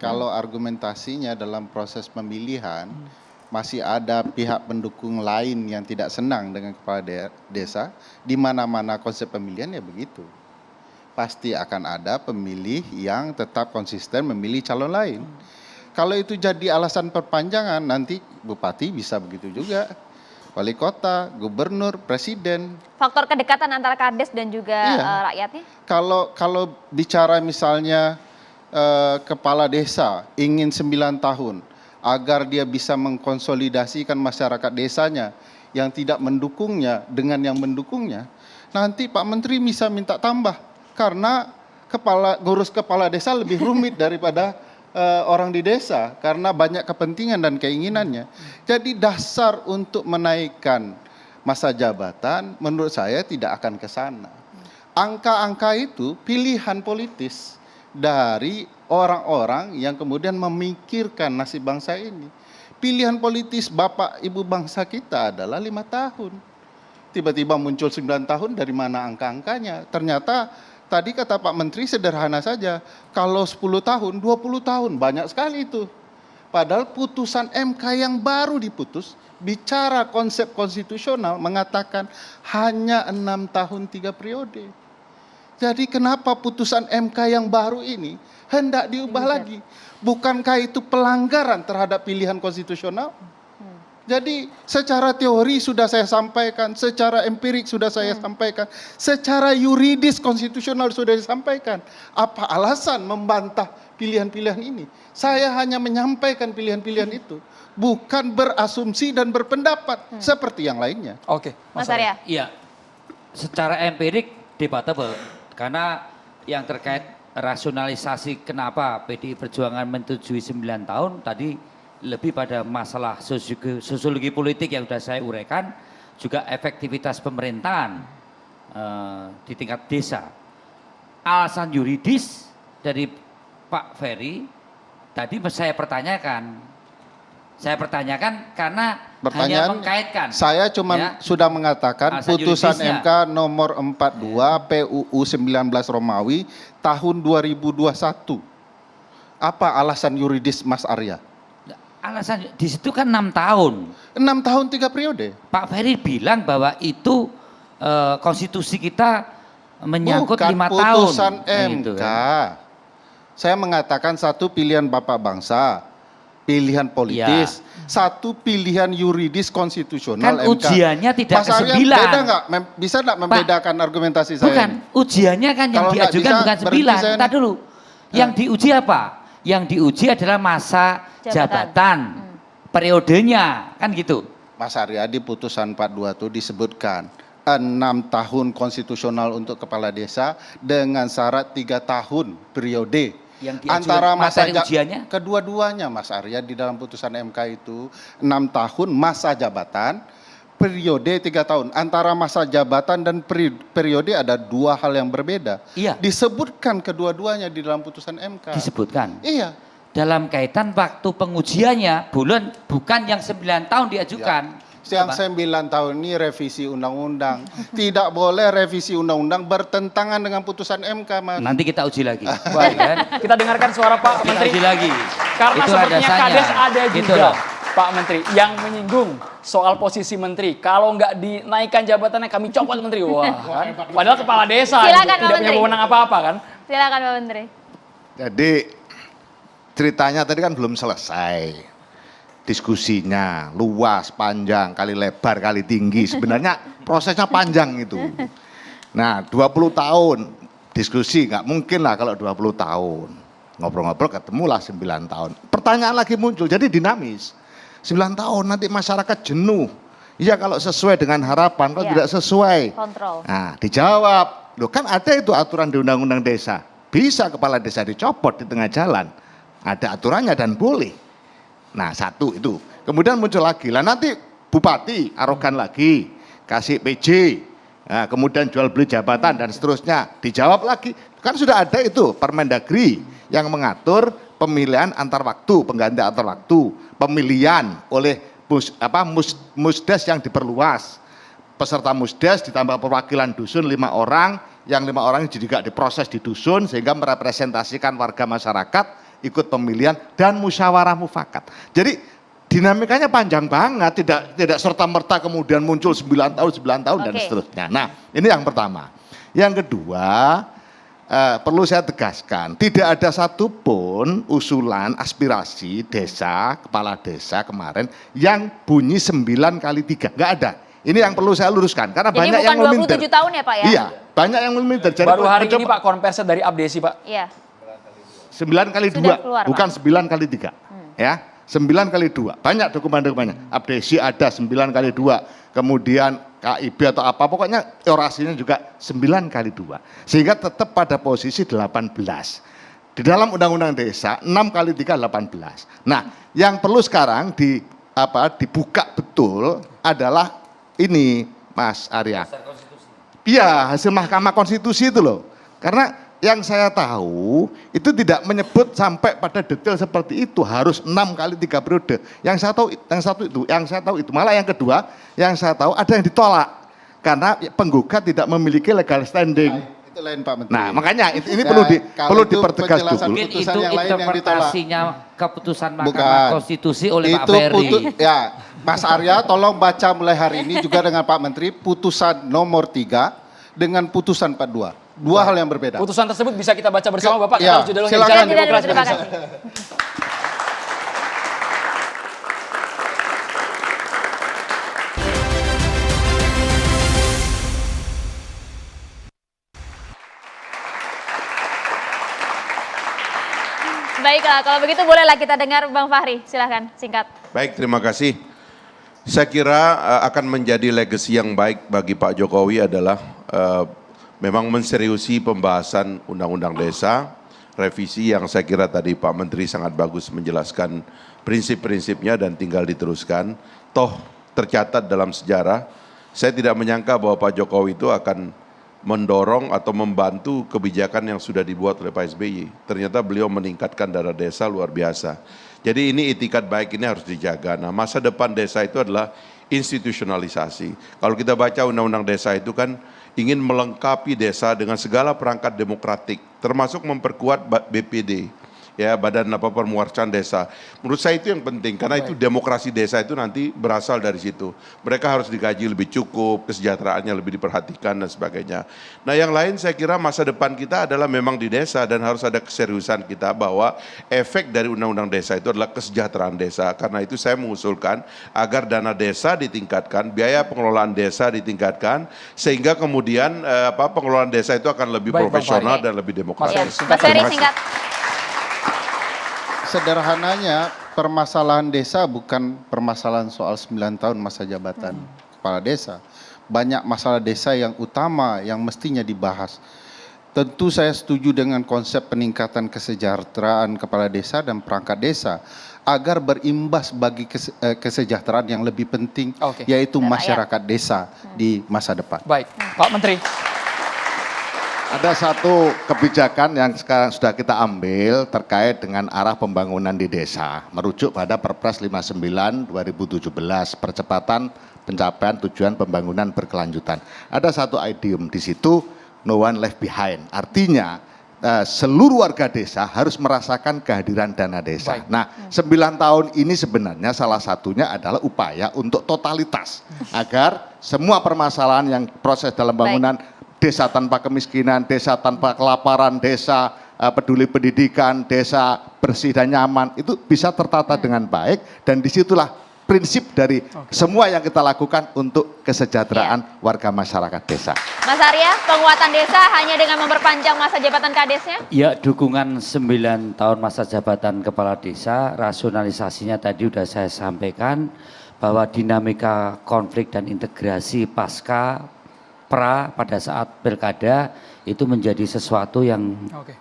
kalau argumentasinya dalam proses pemilihan masih ada pihak pendukung lain yang tidak senang dengan kepala desa, di mana-mana konsep pemilihan ya begitu. Pasti akan ada pemilih yang tetap konsisten memilih calon lain. Kalau itu jadi alasan perpanjangan, nanti bupati bisa begitu juga. Wali kota, gubernur, presiden. Faktor kedekatan antara kades dan juga rakyatnya? Kalau bicara misalnya kepala desa ingin 9 tahun agar dia bisa mengkonsolidasikan masyarakat desanya yang tidak mendukungnya dengan yang mendukungnya, nanti Pak Menteri bisa minta tambah karena ngurus kepala desa lebih rumit daripada orang di desa karena banyak kepentingan dan keinginannya. Jadi dasar untuk menaikkan masa jabatan menurut saya tidak akan ke sana. Angka-angka itu pilihan politis dari orang-orang yang kemudian memikirkan nasib bangsa ini. Pilihan politis Bapak Ibu bangsa kita adalah 5 tahun. Tiba-tiba muncul 9 tahun, dari mana angka-angkanya? Ternyata tadi kata Pak Menteri sederhana saja, kalau 10 tahun, 20 tahun, banyak sekali itu. Padahal putusan MK yang baru diputus, bicara konsep konstitusional, mengatakan hanya 6 tahun 3 periode. Jadi kenapa putusan MK yang baru ini hendak diubah lagi? Bukankah itu pelanggaran terhadap pilihan konstitusional? Jadi secara teori sudah saya sampaikan, secara empirik sudah saya sampaikan, secara yuridis konstitusional sudah disampaikan. Apa alasan membantah pilihan-pilihan ini? Saya hanya menyampaikan pilihan-pilihan itu, bukan berasumsi dan berpendapat seperti yang lainnya. Oke, Mas Arya. Iya, secara empirik debatable karena yang terkait rasionalisasi kenapa PDI Perjuangan menyetujui 9 tahun tadi lebih pada masalah sosiologi politik yang sudah saya uraikan, juga efektivitas pemerintahan di tingkat desa. Alasan yuridis dari Pak Ferry tadi saya pertanyakan karena hanya mengkaitkan. Saya cuma sudah mengatakan putusan MK nomor 42 PUU 19 Romawi tahun 2021. Apa alasan yuridis Mas Arya? Alasan di situ kan 6 tahun. 6 tahun 3 periode. Pak Ferry bilang bahwa itu konstitusi kita menyangkut 5 tahun. Putusan MK. Gitu, kan? Saya mengatakan satu pilihan Bapak bangsa, pilihan politis, satu pilihan yuridis konstitusional kan MK. Ujiannya tidak Mas Arya, ke-9. beda nggak? Bisa nggak membedakan argumentasi saya? Bukan, ujiannya kan yang Kalau diajukan bisa, bukan 9. Entar dulu. Yang diuji apa? Yang diuji adalah masa jabatan. Periodenya, kan gitu. Mas Arya, di putusan 42 itu disebutkan 6 tahun konstitusional untuk kepala desa dengan syarat 3 tahun periode. Yang Antara masa ujiannya? Kedua-duanya Mas Arya di dalam putusan MK itu 6 tahun masa jabatan, periode 3 tahun. Antara masa jabatan dan periode ada 2 hal yang berbeda. Iya. Disebutkan kedua-duanya di dalam putusan MK. Disebutkan. Iya. Dalam kaitan waktu pengujiannya bukan yang 9 tahun diajukan. Yang 9 tahun ini revisi undang-undang. Tidak boleh revisi undang-undang bertentangan dengan putusan MK, Mas. Nanti kita uji lagi. Baik, kita dengarkan suara Pak Menteri. Uji lagi. Karena Itu sepertinya kades ada Gitu juga loh. Pak Menteri yang menyinggung soal posisi menteri. Kalau nggak dinaikkan jabatannya kami copot menteri. Wah, kan? Padahal kepala desa Silakan, tidak punya wewenang apa-apa kan? Silakan Pak Menteri. Jadi ceritanya tadi kan belum selesai. Diskusinya luas, panjang, kali lebar, kali tinggi. Sebenarnya prosesnya panjang itu. Nah 20 tahun diskusi, nggak mungkin lah kalau 20 tahun. Ngobrol-ngobrol ketemulah 9 tahun. Pertanyaan lagi muncul, jadi dinamis. 9 tahun nanti masyarakat jenuh. Iya kalau sesuai dengan harapan, kalau tidak sesuai. Kontrol. Nah dijawab, loh kan ada itu aturan di Undang-Undang Desa. Bisa kepala desa dicopot di tengah jalan. Ada aturannya dan boleh. Nah satu itu, kemudian muncul lagi, lah nanti bupati arogan lagi, kasih PJ, nah, kemudian jual beli jabatan dan seterusnya, dijawab lagi, kan sudah ada itu Permendagri yang mengatur pemilihan antar waktu, pengganti antar waktu, pemilihan oleh musdes yang diperluas, peserta musdes ditambah perwakilan dusun 5 orang, yang 5 orang juga diproses di dusun sehingga merepresentasikan warga masyarakat ikut pemilihan dan musyawarah mufakat. Jadi dinamikanya panjang banget, tidak serta-merta kemudian muncul 9 tahun dan seterusnya. Nah, ini yang pertama. Yang kedua, perlu saya tegaskan, tidak ada satupun usulan aspirasi desa, kepala desa kemarin yang bunyi 9 kali 3, nggak ada. Ini yang perlu saya luruskan, karena Jadi banyak bukan yang meminta. 27 tahun ya Pak ya? Iya, banyak yang meminta. Baru hari ini Pak konversi dari Abdesi Pak. Iya. 9 kali Sudah 2, keluar, bukan Pak. 9 kali 3. Ya, 9 kali 2. Banyak dokumen-dokumennya. Abdesi ada 9 kali 2. Kemudian KIB atau apa, pokoknya orasinya juga 9 kali 2. Sehingga tetap pada posisi 18. Di dalam Undang-Undang Desa 6 kali 3 18. Nah, yang perlu sekarang dibuka betul adalah ini, Mas Arya. Iya, hasil Mahkamah Konstitusi itu loh. Karena yang saya tahu itu tidak menyebut sampai pada detail seperti itu, harus 6 kali 3 periode. Yang saya tahu itu. Malah yang kedua, yang saya tahu ada yang ditolak karena penggugat tidak memiliki legal standing. Itu lain Pak Menteri. Nah, makanya ini Ya, perlu kalau itu dipertegas penjelasan dulu. Mungkin Putusan itu yang lain yang ditolak. interpretasinya keputusan Mahkamah Bukan. Konstitusi oleh Pak Itu Ferry. ya, Mas Arya tolong baca mulai hari ini juga dengan Pak Menteri putusan nomor 3 dengan putusan 42. Dua hal yang berbeda. Putusan tersebut bisa kita baca bersama Bapak. Ya, Kita harus jeda dulu. silakan. Bicara Tidak, tidak, demokrasi. terima kasih. Baiklah, kalau begitu bolehlah kita dengar Bang Fahri, silahkan singkat. Baik, terima kasih. Saya kira akan menjadi legacy yang baik bagi Pak Jokowi adalah memang menseriusi pembahasan Undang-Undang Desa, revisi yang saya kira tadi Pak Menteri sangat bagus menjelaskan prinsip-prinsipnya dan tinggal diteruskan. Toh tercatat dalam sejarah, saya tidak menyangka bahwa Pak Jokowi itu akan mendorong atau membantu kebijakan yang sudah dibuat oleh Pak SBY. Ternyata beliau meningkatkan dana desa luar biasa. Jadi ini itikat baik ini harus dijaga. Nah, masa depan desa itu adalah institusionalisasi. Kalau kita baca Undang-Undang Desa itu kan ingin melengkapi desa dengan segala perangkat demokratik, termasuk memperkuat BPD. Ya, Badan Pemuarcan Desa. Menurut saya itu yang penting, karena itu demokrasi desa itu nanti berasal dari situ. Mereka harus digaji lebih cukup, kesejahteraannya lebih diperhatikan dan sebagainya. Nah, yang lain saya kira masa depan kita adalah memang di desa dan harus ada keseriusan kita bahwa efek dari Undang-Undang Desa itu adalah kesejahteraan desa. Karena itu saya mengusulkan agar dana desa ditingkatkan, biaya pengelolaan desa ditingkatkan, sehingga kemudian pengelolaan desa itu akan lebih Baik, Bang profesional Fahri. dan lebih Ya, demokratis. Mas Ferry Terima kasih. singkat. Sederhananya permasalahan desa bukan permasalahan soal 9 tahun masa jabatan kepala desa. Banyak masalah desa yang utama yang mestinya dibahas. Tentu saya setuju dengan konsep peningkatan kesejahteraan kepala desa dan perangkat desa agar berimbas bagi kesejahteraan yang lebih penting, Oke. yaitu Rakyat. masyarakat desa di masa depan. Baik, Pak Menteri. Ada satu kebijakan yang sekarang sudah kita ambil terkait dengan arah pembangunan di desa, merujuk pada Perpres 59 2017, percepatan pencapaian tujuan pembangunan berkelanjutan. Ada satu idiom di situ, no one left behind. Artinya seluruh warga desa harus merasakan kehadiran dana desa. Baik. Nah, 9 tahun ini sebenarnya salah satunya adalah upaya untuk totalitas agar semua permasalahan yang proses dalam bangunan desa tanpa kemiskinan, desa tanpa kelaparan, desa peduli pendidikan, desa bersih dan nyaman, itu bisa tertata dengan baik, dan disitulah prinsip dari semua yang kita lakukan untuk kesejahteraan warga masyarakat desa. Mas Arya, penguatan desa hanya dengan memperpanjang masa jabatan kadesnya? Ya, dukungan 9 tahun masa jabatan kepala desa, rasionalisasinya tadi sudah saya sampaikan bahwa dinamika konflik dan integrasi pasca pada saat pilkada itu menjadi sesuatu yang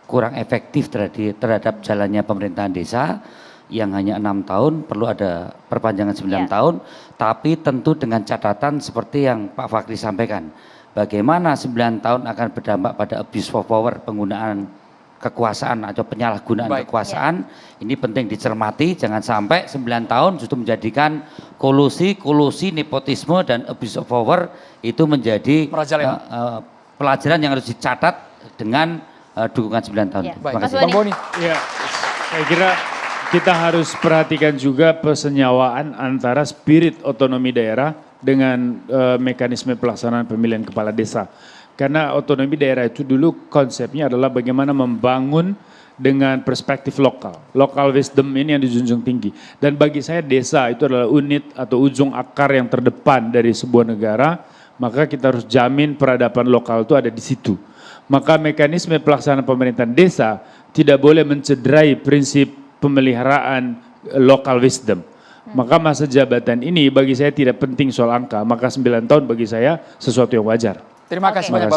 kurang efektif terhadap jalannya pemerintahan desa yang hanya 6 tahun, perlu ada perpanjangan 9 tahun, tapi tentu dengan catatan seperti yang Pak Fakri sampaikan, bagaimana 9 tahun akan berdampak pada abuse of power, penggunaan kekuasaan atau penyalahgunaan kekuasaan, ini penting dicermati, jangan sampai 9 tahun justru menjadikan kolusi, nepotisme dan abuse of power itu menjadi pelajaran yang harus dicatat dengan dukungan 9 tahun. Ya. Baik, Mas Bang Boni. Boni. Ya, Saya kira kita harus perhatikan juga persenyawaan antara spirit otonomi daerah dengan mekanisme pelaksanaan pemilihan kepala desa. Karena otonomi daerah itu dulu konsepnya adalah bagaimana membangun dengan perspektif lokal. Local wisdom ini yang dijunjung tinggi. Dan bagi saya desa itu adalah unit atau ujung akar yang terdepan dari sebuah negara, maka kita harus jamin peradaban lokal itu ada di situ. Maka mekanisme pelaksanaan pemerintahan desa tidak boleh mencederai prinsip pemeliharaan local wisdom. Maka masa jabatan ini bagi saya tidak penting soal angka, maka 9 tahun bagi saya sesuatu yang wajar. Terima kasih Oke. banyak Bang